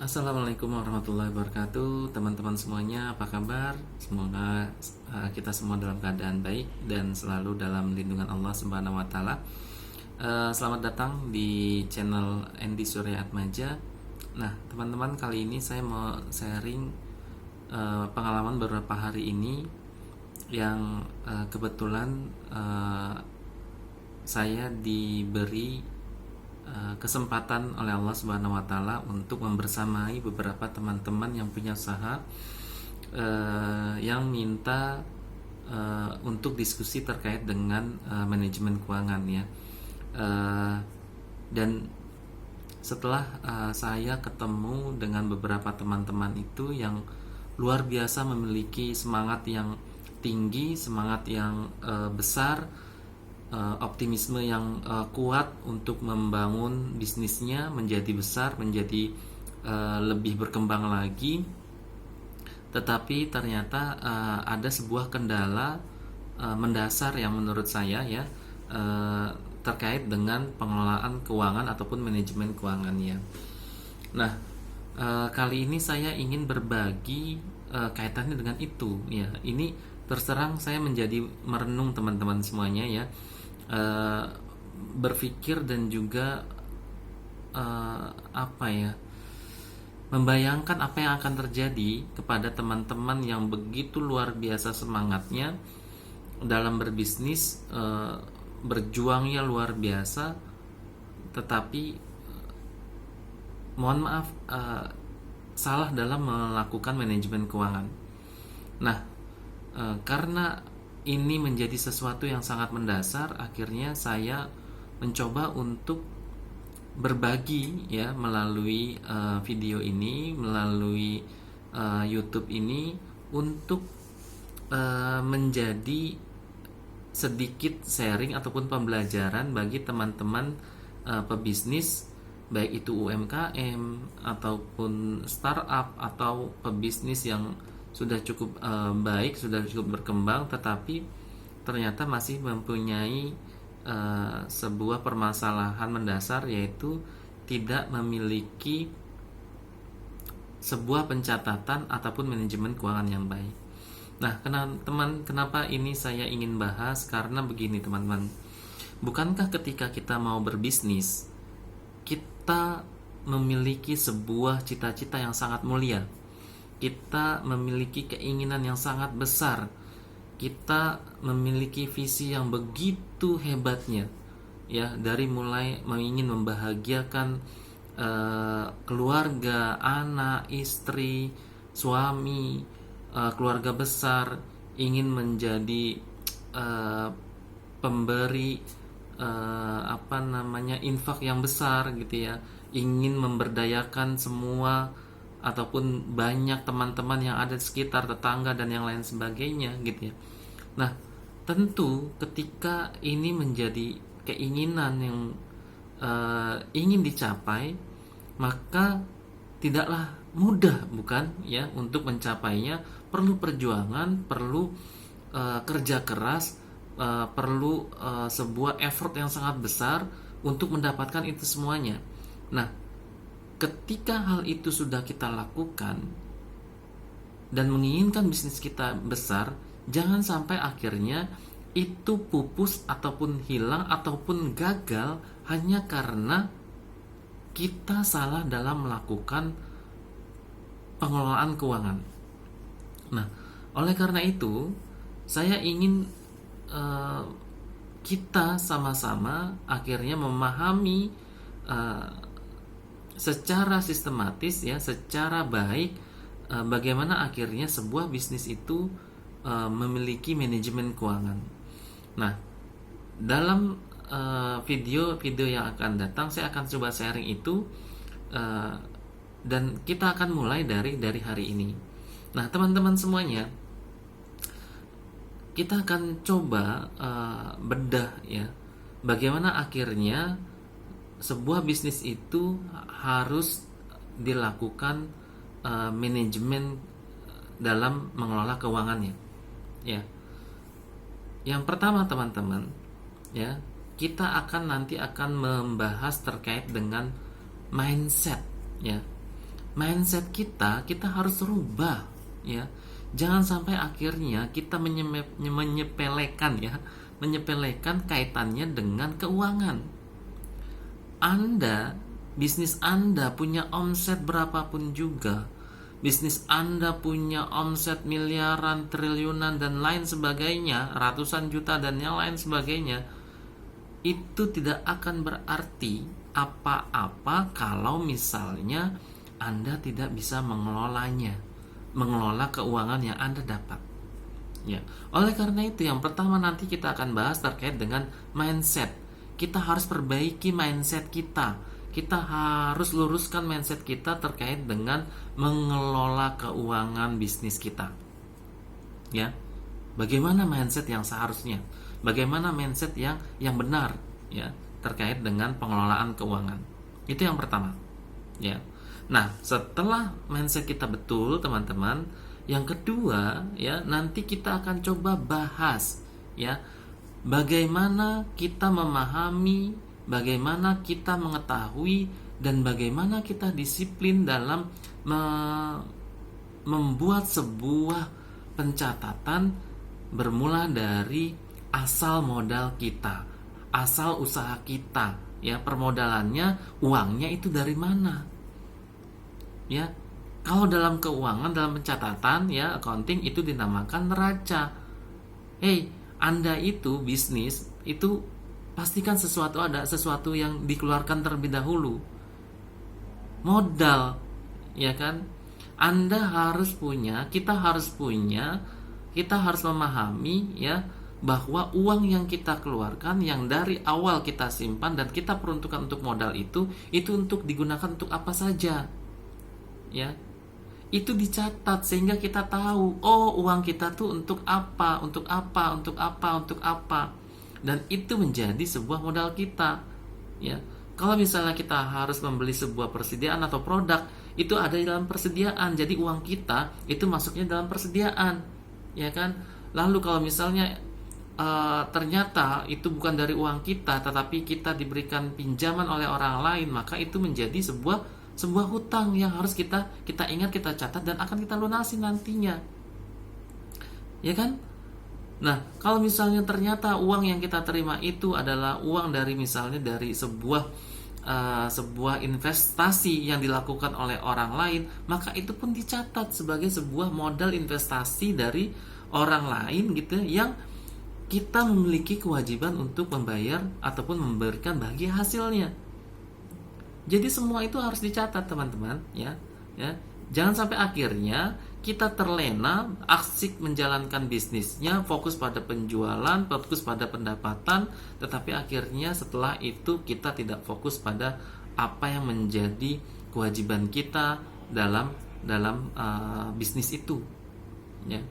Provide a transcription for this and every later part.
Assalamualaikum warahmatullahi wabarakatuh, teman-teman semuanya, apa kabar? Semoga kita semua dalam keadaan baik dan selalu dalam lindungan Allah Subhanahu wa taala. Selamat datang di channel Andy Surya Atmaja. Nah, teman-teman, kali ini saya mau sharing pengalaman beberapa hari ini yang kebetulan saya diberi kesempatan oleh Allah Subhanahu wa taala untuk membersamai beberapa teman-teman yang punya usaha yang minta untuk diskusi terkait dengan manajemen keuangan ya. Dan setelah saya ketemu dengan beberapa teman-teman itu yang luar biasa memiliki semangat yang tinggi, semangat yang besar, optimisme yang kuat untuk membangun bisnisnya menjadi besar, menjadi lebih berkembang lagi. Tetapi ternyata ada sebuah kendala mendasar yang menurut saya ya, terkait dengan pengelolaan keuangan ataupun manajemen keuangannya. Nah, kali ini saya ingin berbagi kaitannya dengan itu ya. Ini terserang saya menjadi merenung teman-teman semuanya ya, berpikir dan juga apa ya, membayangkan apa yang akan terjadi kepada teman-teman yang begitu luar biasa semangatnya dalam berbisnis, berjuangnya luar biasa, tetapi mohon maaf, salah dalam melakukan manajemen keuangan. Nah, karena ini menjadi sesuatu yang sangat mendasar, akhirnya saya mencoba untuk berbagi ya melalui video ini, melalui YouTube ini, untuk menjadi sedikit sharing ataupun pembelajaran bagi teman-teman pebisnis, baik itu UMKM ataupun startup atau pebisnis yang sudah cukup baik, sudah cukup berkembang, tetapi ternyata masih mempunyai sebuah permasalahan mendasar, yaitu tidak memiliki sebuah pencatatan ataupun manajemen keuangan yang baik. Nah, kenapa ini saya ingin bahas? Karena begini teman-teman, bukankah ketika kita mau berbisnis, kita memiliki sebuah cita-cita yang sangat mulia, kita memiliki keinginan yang sangat besar, kita memiliki visi yang begitu hebatnya ya, dari mulai ingin membahagiakan keluarga, anak, istri, suami, keluarga besar, ingin menjadi pemberi infak yang besar gitu ya, ingin memberdayakan semua ataupun banyak teman-teman yang ada di sekitar, tetangga dan yang lain sebagainya gitu ya. Nah, tentu ketika ini menjadi keinginan yang ingin dicapai, maka tidaklah mudah, bukan ya, untuk mencapainya. Perlu perjuangan, perlu kerja keras, perlu sebuah effort yang sangat besar untuk mendapatkan itu semuanya. Nah, ketika hal itu sudah kita lakukan dan menginginkan bisnis kita besar, jangan sampai akhirnya itu pupus ataupun hilang ataupun gagal hanya karena kita salah dalam melakukan pengelolaan keuangan. Nah, oleh karena itu saya ingin kita sama-sama akhirnya memahami secara sistematis ya, secara baik, bagaimana akhirnya sebuah bisnis itu memiliki manajemen keuangan. Nah, dalam video-video yang akan datang saya akan coba sharing itu, dan kita akan mulai dari hari ini. Nah, teman-teman semuanya, kita akan coba bedah ya, bagaimana akhirnya sebuah bisnis itu harus dilakukan manajemen dalam mengelola keuangannya ya. Yang pertama teman-teman ya, kita nanti akan membahas terkait dengan mindset ya. mindset kita harus rubah, ya. Jangan sampai akhirnya kita menyepelekan, ya, menyepelekan kaitannya dengan keuangan. Bisnis Anda punya omset berapapun juga, bisnis Anda punya omset miliaran, triliunan dan lain sebagainya, ratusan juta dan yang lain sebagainya, itu tidak akan berarti apa-apa kalau misalnya Anda tidak bisa mengelolanya, mengelola keuangan yang Anda dapat. Ya, oleh karena itu yang pertama nanti kita akan bahas terkait dengan mindset. Kita harus perbaiki mindset kita. Kita harus luruskan mindset kita terkait dengan mengelola keuangan bisnis kita. Ya. Bagaimana mindset yang seharusnya? Bagaimana mindset yang benar, ya, terkait dengan pengelolaan keuangan. Itu yang pertama. Ya. Nah, setelah mindset kita betul, teman-teman, yang kedua, ya, nanti kita akan coba bahas, ya, bagaimana kita memahami, bagaimana kita mengetahui, dan bagaimana kita disiplin dalam membuat sebuah pencatatan bermula dari asal modal kita, asal usaha kita, ya, permodalannya, uangnya itu dari mana, ya. Kalau dalam keuangan, dalam pencatatan, ya, accounting, itu dinamakan neraca. Anda itu bisnis itu pastikan ada sesuatu yang dikeluarkan terlebih dahulu, modal, ya kan. Kita harus memahami, ya, bahwa uang yang kita keluarkan, yang dari awal kita simpan dan kita peruntukkan untuk modal itu untuk digunakan untuk apa saja, ya. Itu dicatat sehingga kita tahu, uang kita tuh untuk apa, dan itu menjadi sebuah modal kita, ya. Kalau misalnya kita harus membeli sebuah persediaan atau produk, itu ada di dalam persediaan, jadi uang kita itu masuknya dalam persediaan, ya kan. Lalu kalau misalnya ternyata itu bukan dari uang kita, tetapi kita diberikan pinjaman oleh orang lain, maka itu menjadi sebuah hutang yang harus kita ingat, kita catat, dan akan kita lunasi nantinya, ya kan. Nah, kalau misalnya ternyata uang yang kita terima itu adalah uang dari sebuah investasi yang dilakukan oleh orang lain, maka itu pun dicatat sebagai sebuah modal investasi dari orang lain, gitu, yang kita memiliki kewajiban untuk membayar ataupun memberikan bagian hasilnya. Jadi semua itu harus dicatat, teman-teman, ya. Jangan sampai akhirnya kita terlena asik menjalankan bisnisnya, fokus pada penjualan, fokus pada pendapatan, tetapi akhirnya setelah itu kita tidak fokus pada apa yang menjadi kewajiban kita dalam bisnis itu, ya.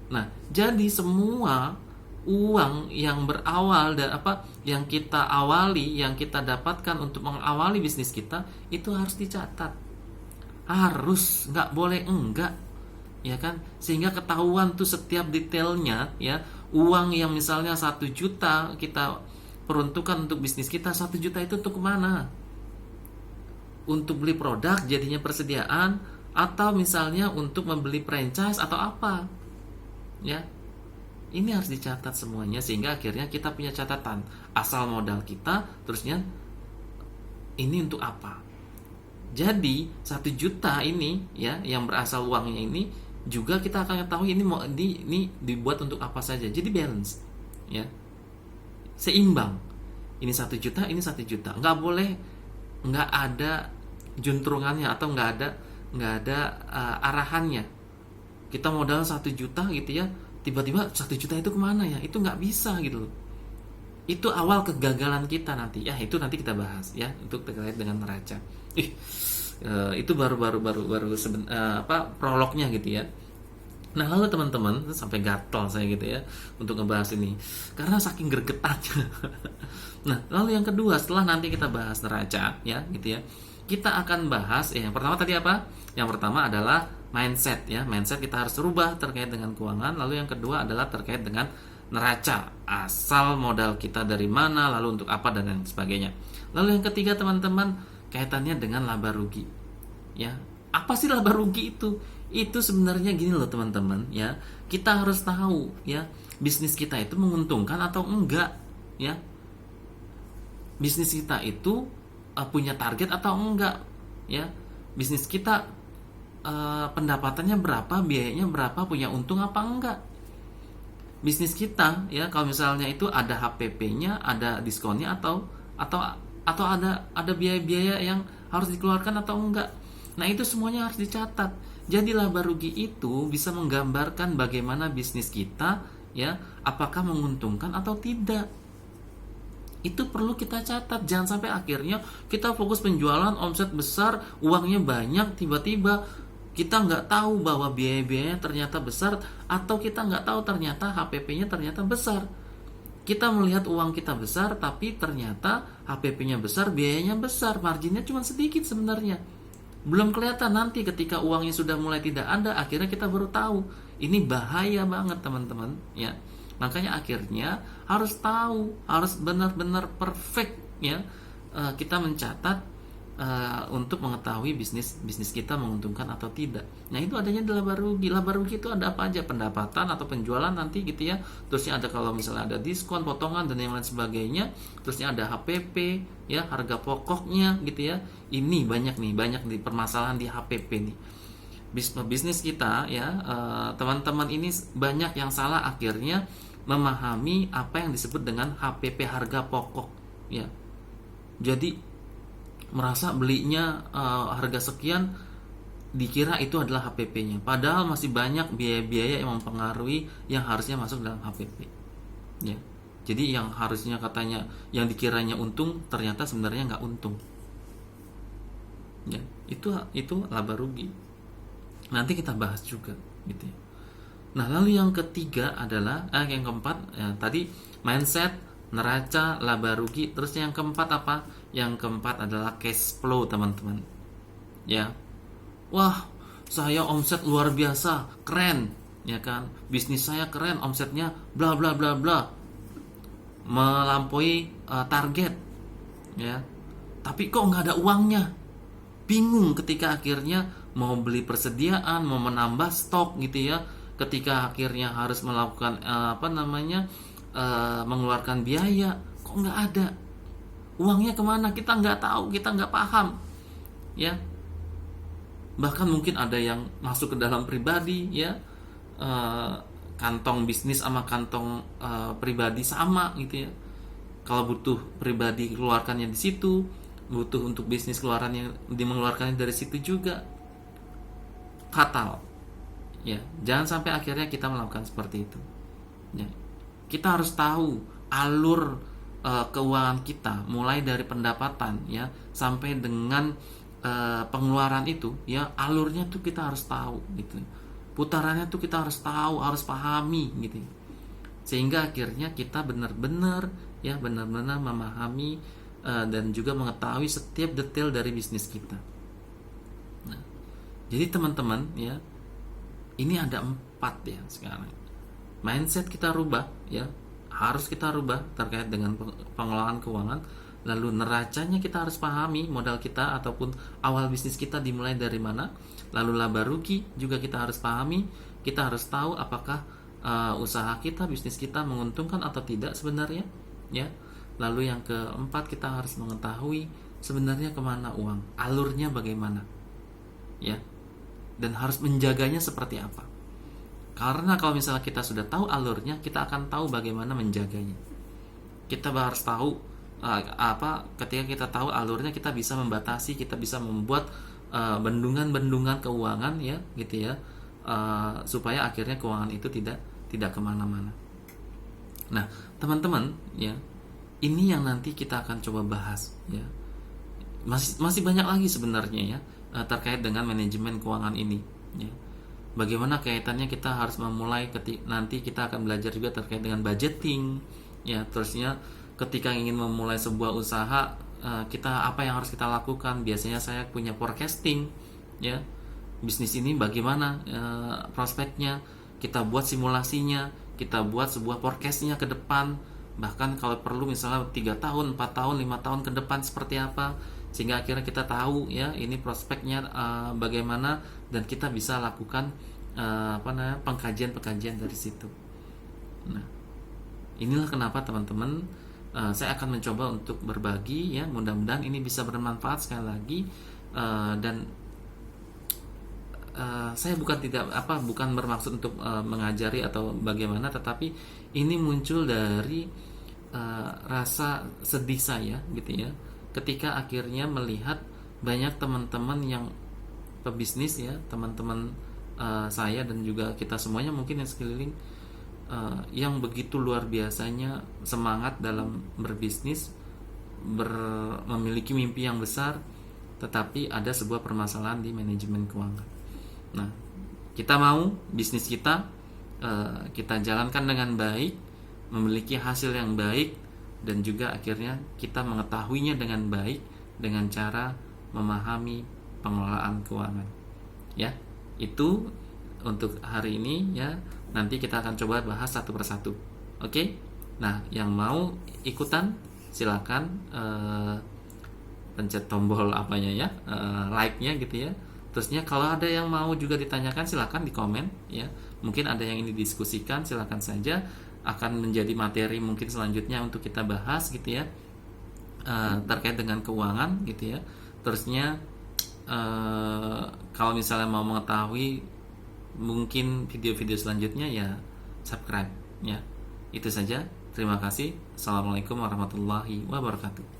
Nah, jadi semua uang yang berawal dan yang kita awali, yang kita dapatkan untuk mengawali bisnis kita, itu harus dicatat, harus, nggak boleh enggak, ya kan, sehingga ketahuan tuh setiap detailnya, ya. Uang yang misalnya 1 juta kita peruntukan untuk bisnis kita, 1 juta itu untuk kemana? Untuk beli produk jadinya persediaan, atau misalnya untuk membeli franchise atau apa, ya. Ini harus dicatat semuanya sehingga akhirnya kita punya catatan asal modal kita, terusnya ini untuk apa. Jadi 1 juta ini, ya, yang berasal uangnya ini juga kita akan tahu ini dibuat untuk apa saja. Jadi balance, ya, seimbang. Ini 1 juta, ini 1 juta. Nggak ada juntrungannya atau nggak ada arahannya. Kita modal 1 juta, gitu ya, tiba-tiba 1 juta itu kemana ya? Itu nggak bisa, gitu loh. Itu awal kegagalan kita nanti. Ya, itu nanti kita bahas, ya, untuk terkait dengan neraca. Itu baru prolognya, gitu ya. Nah, lalu teman-teman, sampai gatal saya, gitu ya, untuk ngebahas ini karena saking gregetannya. Nah, lalu yang kedua, setelah nanti kita bahas neraca, ya, gitu ya, kita akan bahas, yang pertama tadi apa? Yang pertama adalah mindset, ya. Mindset kita harus rubah terkait dengan keuangan. Lalu yang kedua adalah terkait dengan neraca, asal modal kita dari mana, lalu untuk apa, dan lain sebagainya. Lalu yang ketiga, teman-teman, kaitannya dengan laba rugi, ya. Apa sih laba rugi itu? Itu sebenarnya gini loh teman-teman ya. Kita harus tahu ya, bisnis kita itu menguntungkan atau enggak ya. Bisnis kita itu punya target atau enggak ya. Bisnis kita pendapatannya berapa, biayanya berapa, punya untung apa enggak. Bisnis kita ya, kalau misalnya itu ada HPP-nya, ada diskonnya atau ada biaya-biaya yang harus dikeluarkan atau enggak. Nah, itu semuanya harus dicatat. Jadi laba rugi itu bisa menggambarkan bagaimana bisnis kita ya, apakah menguntungkan atau tidak. Itu perlu kita catat. Jangan sampai akhirnya kita fokus penjualan, omset besar, uangnya banyak, tiba-tiba kita nggak tahu bahwa biaya-biayanya ternyata besar, atau kita nggak tahu ternyata HPP-nya ternyata besar. Kita melihat uang kita besar, tapi ternyata HPP-nya besar, biayanya besar, marginnya cuma sedikit sebenarnya. Belum kelihatan, nanti ketika uangnya sudah mulai tidak ada, akhirnya kita baru tahu. Ini bahaya banget teman-teman ya. Makanya akhirnya harus tahu, harus benar-benar perfect ya. Kita mencatat untuk mengetahui bisnis kita menguntungkan atau tidak. Nah, itu adanya di laba rugi. Laba rugi itu ada apa aja? Pendapatan atau penjualan nanti gitu ya. Terusnya ada kalau misalnya ada diskon, potongan dan yang lain sebagainya. Terusnya ada HPP ya, harga pokoknya gitu ya. Ini banyak di permasalahan di HPP nih. Bisnis kita ya, teman-teman ini banyak yang salah akhirnya memahami apa yang disebut dengan HPP, harga pokok ya. Jadi merasa belinya harga sekian, dikira itu adalah HPP-nya, padahal masih banyak biaya-biaya yang mempengaruhi yang harusnya masuk dalam HPP ya. Jadi yang harusnya katanya yang dikiranya untung, ternyata sebenarnya nggak untung ya. Itu laba rugi, nanti kita bahas juga gitu ya. Nah, lalu yang ketiga adalah yang keempat ya, tadi mindset, neraca, laba rugi. Terus yang keempat apa? Yang keempat adalah cash flow teman-teman ya. Wah, saya omset luar biasa, keren ya kan, bisnis saya keren, omsetnya bla bla bla bla, melampaui target ya, tapi kok nggak ada uangnya. Bingung ketika akhirnya mau beli persediaan, mau menambah stok gitu ya, ketika akhirnya harus melakukan mengeluarkan biaya, kok nggak ada uangnya, kemana, kita nggak tahu, kita nggak paham ya. Bahkan mungkin ada yang masuk ke dalam pribadi ya, kantong bisnis sama kantong pribadi sama gitu ya. Kalau butuh pribadi keluarkannya di situ, butuh untuk bisnis keluarannya mengeluarkannya dari situ juga. Fatal ya. Jangan sampai akhirnya kita melakukan seperti itu ya. Kita harus tahu alur keuangan kita, mulai dari pendapatan ya sampai dengan pengeluaran itu ya, alurnya tuh kita harus tahu gitu, putarannya tuh kita harus tahu, harus pahami gitu, sehingga akhirnya kita benar-benar memahami dan juga mengetahui setiap detail dari bisnis kita. Nah, jadi teman-teman ya, ini ada 4 ya sekarang. Mindset kita rubah ya, harus kita rubah terkait dengan pengelolaan keuangan. Lalu neracanya kita harus pahami, modal kita ataupun awal bisnis kita dimulai dari mana. Lalu laba rugi juga kita harus pahami. Kita harus tahu apakah usaha kita, bisnis kita menguntungkan atau tidak sebenarnya ya. Lalu yang keempat, kita harus mengetahui sebenarnya kemana uang, alurnya bagaimana ya, dan harus menjaganya seperti apa. Karena kalau misalnya kita sudah tahu alurnya, kita akan tahu bagaimana menjaganya. Kita harus tahu ketika kita tahu alurnya, kita bisa membatasi, kita bisa membuat bendungan-bendungan keuangan ya gitu ya, supaya akhirnya keuangan itu tidak kemana-mana. Nah, teman-teman ya, ini yang nanti kita akan coba bahas ya. Masih banyak lagi sebenarnya ya terkait dengan manajemen keuangan ini ya. Bagaimana kaitannya kita harus memulai, nanti kita akan belajar juga terkait dengan budgeting ya. Terusnya ketika ingin memulai sebuah usaha, kita apa yang harus kita lakukan. Biasanya saya punya forecasting ya, bisnis ini bagaimana prospeknya, kita buat simulasinya, kita buat sebuah forecastnya ke depan, bahkan kalau perlu misalnya 3 tahun, 4 tahun, 5 tahun ke depan seperti apa. sehingga akhirnya kita tahu ya ini prospeknya bagaimana, dan kita bisa lakukan pengkajian dari situ. Nah, inilah kenapa teman-teman, saya akan mencoba untuk berbagi ya, mudah-mudahan ini bisa bermanfaat sekali lagi. Dan saya bukan bermaksud untuk mengajari atau bagaimana, tetapi ini muncul dari rasa sedih saya gitu ya, ketika akhirnya melihat banyak teman-teman yang pebisnis ya, teman-teman saya dan juga kita semuanya mungkin yang sekeliling, yang begitu luar biasanya semangat dalam berbisnis, memiliki mimpi yang besar, tetapi ada sebuah permasalahan di manajemen keuangan. Nah, kita mau bisnis kita kita jalankan dengan baik, memiliki hasil yang baik, dan juga akhirnya kita mengetahuinya dengan baik dengan cara memahami pengelolaan keuangan. Ya, itu untuk hari ini ya. Nanti kita akan coba bahas satu persatu. Oke? Nah, yang mau ikutan silakan pencet tombol like-nya gitu ya. Terusnya kalau ada yang mau juga ditanyakan silakan di komen ya. Mungkin ada yang ini didiskusikan, silakan saja, akan menjadi materi mungkin selanjutnya untuk kita bahas gitu ya, terkait dengan keuangan gitu ya. Terusnya kalau misalnya mau mengetahui mungkin video-video selanjutnya ya subscribe ya. Itu saja. Terima kasih. Assalamualaikum warahmatullahi wabarakatuh.